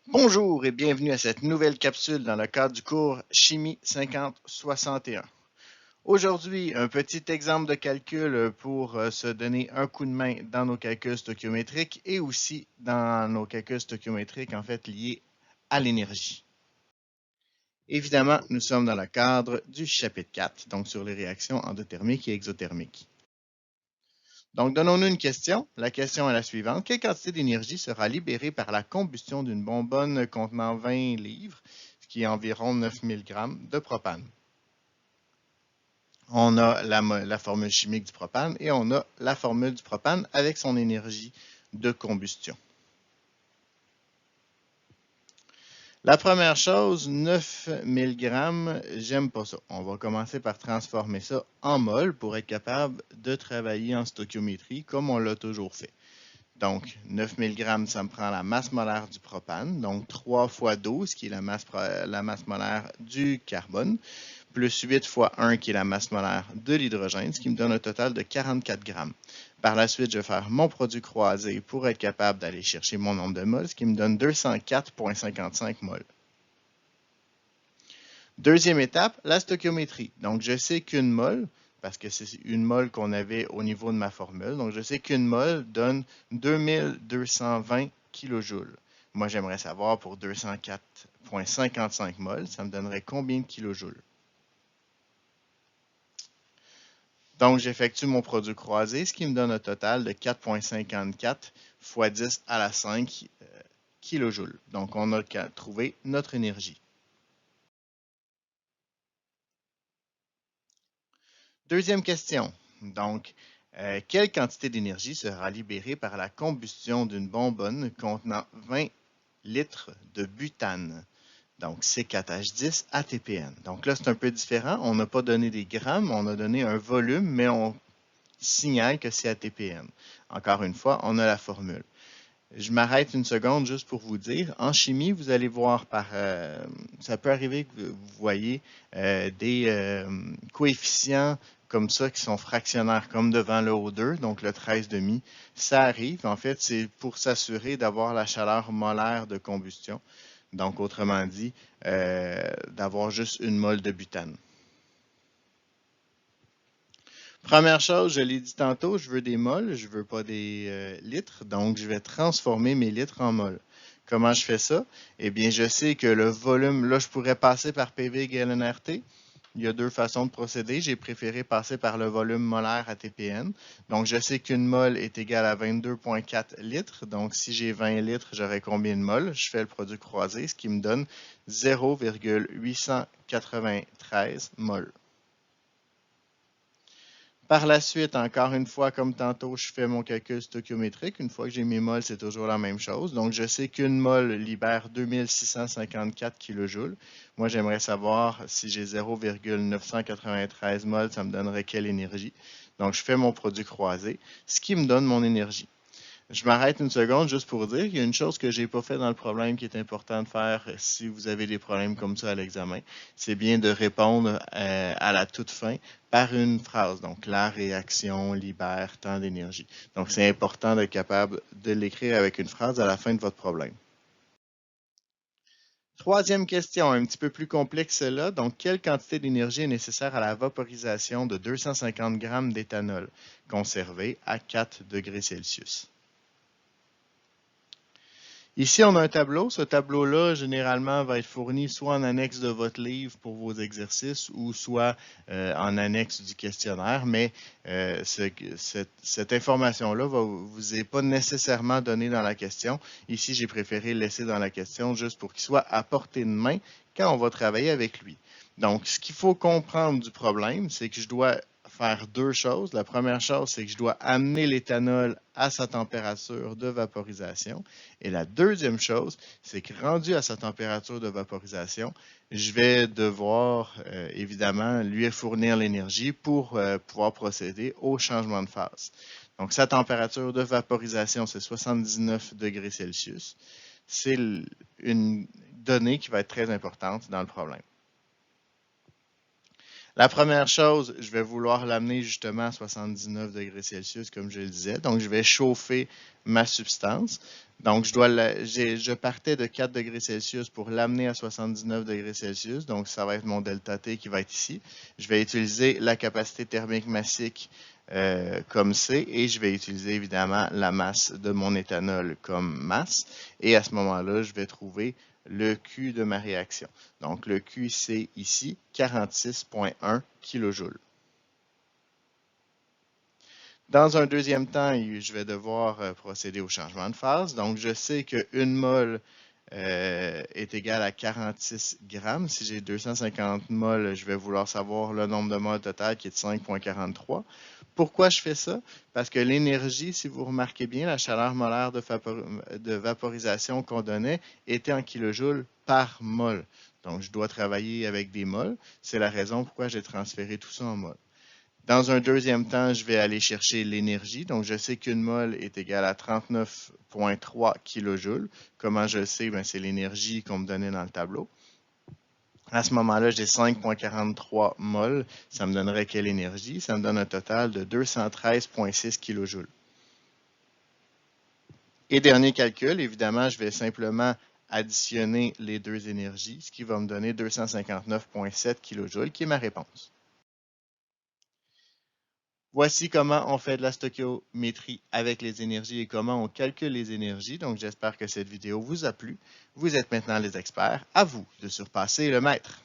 Bonjour et bienvenue à cette nouvelle capsule dans le cadre du cours Chimie 5061. Aujourd'hui, un petit exemple de calcul pour se donner un coup de main dans nos calculs stoichiométriques et aussi dans nos calculs stoichiométriques en fait liés à l'énergie. Évidemment, nous sommes dans le cadre du chapitre 4, donc sur les réactions endothermiques et exothermiques. Donc, donnons-nous une question. La question est la suivante. Quelle quantité d'énergie sera libérée par la combustion d'une bonbonne contenant 20 livres, ce qui est environ 9000 grammes de propane? On a la formule chimique du propane et on a la formule du propane avec son énergie de combustion. La première chose, 9000 grammes, j'aime pas ça. On va commencer par transformer ça en mol pour être capable de travailler en stoichiométrie comme on l'a toujours fait. Donc, 9000 grammes, ça me prend la masse molaire du propane, donc 3 fois 12, qui est la masse molaire du carbone, plus 8 fois 1, qui est la masse molaire de l'hydrogène, ce qui me donne un total de 44 grammes. Par la suite, je vais faire mon produit croisé pour être capable d'aller chercher mon nombre de moles, ce qui me donne 204,55 moles. Deuxième étape, la stoichiométrie. Donc, je sais qu'une mole, parce que c'est une mole qu'on avait au niveau de ma formule, donc je sais qu'une mole donne 2220 kJ. Moi, j'aimerais savoir pour 204,55 moles, ça me donnerait combien de kilojoules? Donc, j'effectue mon produit croisé, ce qui me donne un total de 4,54 fois 10 à la 5 kilojoules. Donc, on a qu'à trouver notre énergie. Deuxième question. Donc, quelle quantité d'énergie sera libérée par la combustion d'une bonbonne contenant 20 litres de butane? Donc, C4H10 ATPN. Donc là, c'est un peu différent. On n'a pas donné des grammes, on a donné un volume, mais on signale que c'est ATPN. Encore une fois, on a la formule. Je m'arrête une seconde juste pour vous dire. En chimie, vous allez voir ça peut arriver que vous voyez des coefficients comme ça qui sont fractionnaires, comme devant le O2, donc le 13,5. Ça arrive. En fait, c'est pour s'assurer d'avoir la chaleur molaire de combustion. Donc, autrement dit, d'avoir juste une mole de butane. Première chose, je l'ai dit tantôt, je veux des moles, je veux pas des litres, donc je vais transformer mes litres en moles. Comment je fais ça? Eh bien, je sais que le volume, là, je pourrais passer par PV égale nRT. Il y a deux façons de procéder. J'ai préféré passer par le volume molaire ATPN. Donc, je sais qu'une mole est égale à 22,4 litres. Donc, si j'ai 20 litres, j'aurai combien de moles? Je fais le produit croisé, ce qui me donne 0,893 moles. Par la suite, encore une fois, comme tantôt, je fais mon calcul stoichiométrique. Une fois que j'ai mes moles, c'est toujours la même chose. Donc, je sais qu'une mole libère 2654 kJ. Moi, j'aimerais savoir si j'ai 0,993 moles, ça me donnerait quelle énergie. Donc, je fais mon produit croisé, ce qui me donne mon énergie. Je m'arrête une seconde juste pour dire qu'il y a une chose que je n'ai pas fait dans le problème qui est important de faire si vous avez des problèmes comme ça à l'examen. C'est bien de répondre à la toute fin par une phrase. Donc, la réaction libère tant d'énergie. Donc, c'est important d'être capable de l'écrire avec une phrase à la fin de votre problème. Troisième question, un petit peu plus complexe celle-là. Donc, quelle quantité d'énergie est nécessaire à la vaporisation de 250 grammes d'éthanol conservé à 4 degrés Celsius? Ici, on a un tableau. Ce tableau-là, généralement, va être fourni soit en annexe de votre livre pour vos exercices ou soit en annexe du questionnaire, mais cette information-là ne vous est pas nécessairement donnée dans la question. Ici, j'ai préféré le laisser dans la question juste pour qu'il soit à portée de main quand on va travailler avec lui. Donc, ce qu'il faut comprendre du problème, c'est que je dois faire deux choses. La première chose, c'est que je dois amener l'éthanol à sa température de vaporisation. Et la deuxième chose, c'est que rendu à sa température de vaporisation, je vais devoir évidemment lui fournir l'énergie pour pouvoir procéder au changement de phase. Donc, sa température de vaporisation, c'est 79 degrés Celsius. C'est une donnée qui va être très importante dans le problème. La première chose, je vais vouloir l'amener justement à 79 degrés Celsius, comme je le disais. Donc, je vais chauffer ma substance. Donc, je partais de 4 degrés Celsius pour l'amener à 79 degrés Celsius. Donc, ça va être mon delta T qui va être ici. Je vais utiliser la capacité thermique massique comme C et je vais utiliser évidemment la masse de mon éthanol comme masse. Et à ce moment-là, je vais trouver le Q de ma réaction. Donc, le Q, c'est ici 46,1 kJ. Dans un deuxième temps, je vais devoir procéder au changement de phase. Donc, je sais qu'une mole est égal à 46 grammes. Si j'ai 250 moles, je vais vouloir savoir le nombre de moles total qui est de 5,43. Pourquoi je fais ça? Parce que l'énergie, si vous remarquez bien, la chaleur molaire de vaporisation qu'on donnait était en kilojoules par mol. Donc, je dois travailler avec des moles. C'est la raison pourquoi j'ai transféré tout ça en mol. Dans un deuxième temps, je vais aller chercher l'énergie. Donc, je sais qu'une mole est égale à 39,3 kJ. Comment je le sais? C'est l'énergie qu'on me donnait dans le tableau. À ce moment-là, j'ai 5,43 moles. Ça me donnerait quelle énergie? Ça me donne un total de 213,6 kJ. Et dernier calcul, évidemment, je vais simplement additionner les deux énergies, ce qui va me donner 259,7 kJ, qui est ma réponse. Voici comment on fait de la stoichiométrie avec les énergies et comment on calcule les énergies. Donc, j'espère que cette vidéo vous a plu. Vous êtes maintenant les experts. À vous de surpasser le maître.